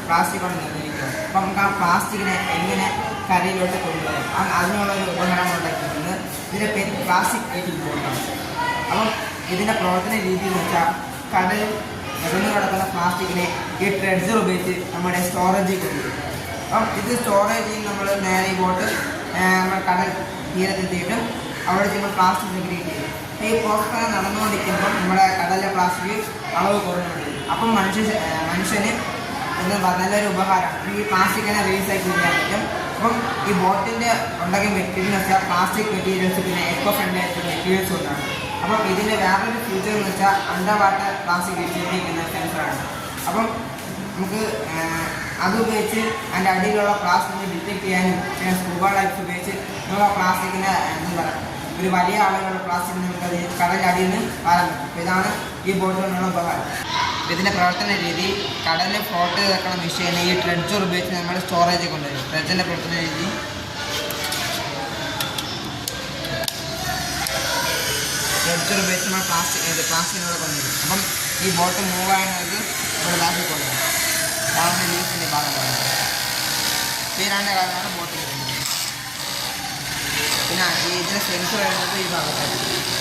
Plastic കൊണ്ട് നിർമ്മിക്കുന്നത്. അപ്പം നമുക്ക് ആ പ്ലാസ്റ്റിക്കിനെ എങ്ങനെ കരയിലോട്ട് കൊണ്ടുവരാം അതിനുള്ള ഒരു ഉപകരണം ഉണ്ടാക്കിയിട്ടുണ്ട്. ഇതിൻ്റെ പേര് പ്ലാസ്റ്റിക് വെയിറ്റിംഗ് ബോട്ടാണ്. അപ്പം ഇതിൻ്റെ പ്രവർത്തന രീതി എന്ന് വെച്ചാൽ കടലിൽ നിറഞ്ഞു കിടക്കുന്ന പ്ലാസ്റ്റിക്കിനെ ഈ ട്രെഡ്ജർ ഉപയോഗിച്ച് നമ്മുടെ സ്റ്റോറേജിൽ കൊണ്ടുവരും. അപ്പം ഇത് സ്റ്റോറേജിൽ നമ്മൾ നേരെ ഈ ബോട്ട് നമ്മൾ കടൽ തീരത്തെത്തിയിട്ട് അവിടെ നമ്മൾ പ്ലാസ്റ്റിക് സെഗ്രിഗേറ്റ് ചെയ്യും. ഈ പ്രോസസ്സ് നടന്നുകൊണ്ടിരിക്കുമ്പോൾ നമ്മുടെ കടലിലെ പ്ലാസ്റ്റിക് അളവ് കുറഞ്ഞുകൊണ്ടിരിക്കും. അപ്പം മനുഷ്യന് നല്ലൊരു ഉപകാരമാണ്. ഈ പ്ലാസ്റ്റിക്കിനെ റീസൈക്കിൾ ചെയ്യാൻ പറ്റും. അപ്പം ഈ ബോട്ടിൻ്റെ ഉണ്ടാക്കിയ മെറ്റീരിയൽ എന്ന് വെച്ചാൽ പ്ലാസ്റ്റിക് മെറ്റീരിയൽസ് പിന്നെ എക്കോ ഫ്രണ്ട്ലി ആയിട്ടുള്ള മെറ്റീരിയൽസ് കൊണ്ടാണ്. അപ്പം ഇതിൻ്റെ വേറൊരു ഫ്യൂച്ചർ എന്ന് വെച്ചാൽ അണ്ടർ വാട്ടർ പ്ലാസ്റ്റിക് റീസൈക്ലിംഗ് എന്ന സെൻസറാണ്. അപ്പം നമുക്ക് അത് ഉപയോഗിച്ച് അതിൻ്റെ അടിയിലുള്ള പ്ലാസ്റ്റിക് ഡിറ്റക്ട് ചെയ്യാനും പിന്നെ സ്കൂബ ലൈറ്റ്സ് ഉപയോഗിച്ച് നമ്മൾ പ്ലാസ്റ്റിക്കിൻ്റെ എന്താ പറയുക ഒരു വലിയ അളവിലുള്ള പ്ലാസ്റ്റിക് നമുക്ക് അത് കടലിൻ്റെ അടിയിൽ നിന്ന് വാരാൻ പറ്റും. അപ്പോൾ ഇതാണ് ഈ ബോട്ട് കൊണ്ടുള്ള ഉപകാരം. ഇതിൻ്റെ പ്രവർത്തന രീതി കടലിൽ ഫ്ലോട്ട് വെക്കുന്ന മെഷീൻ ഈ ട്രെഡ്ജർ ഉപയോഗിച്ച് നമ്മൾ സ്റ്റോറേജ് കൊണ്ടുവരും. ട്രെഡ്ജറിൻ്റെ പ്രവർത്തന രീതി ട്രെഡ്ജർ ഉപയോഗിച്ച് നമ്മൾ പ്ലാസ്റ്റിക്കിനോട് കൊണ്ടുവരും. അപ്പം ഈ ബോട്ട് മൂവ് ആയത് നമ്മൾ ബാക്കിൽ കൊണ്ടുവരും. അതാണ് ലീസിൻ്റെ ഭാഗം പറയുന്നത്. ഈ രണ്ട് കാര്യമാണ് ബോട്ട് വരുന്നത്. പിന്നെ ഇതിൻ്റെ സെൻസർ വരുന്നത് ഈ ഭാഗത്തായിട്ട്.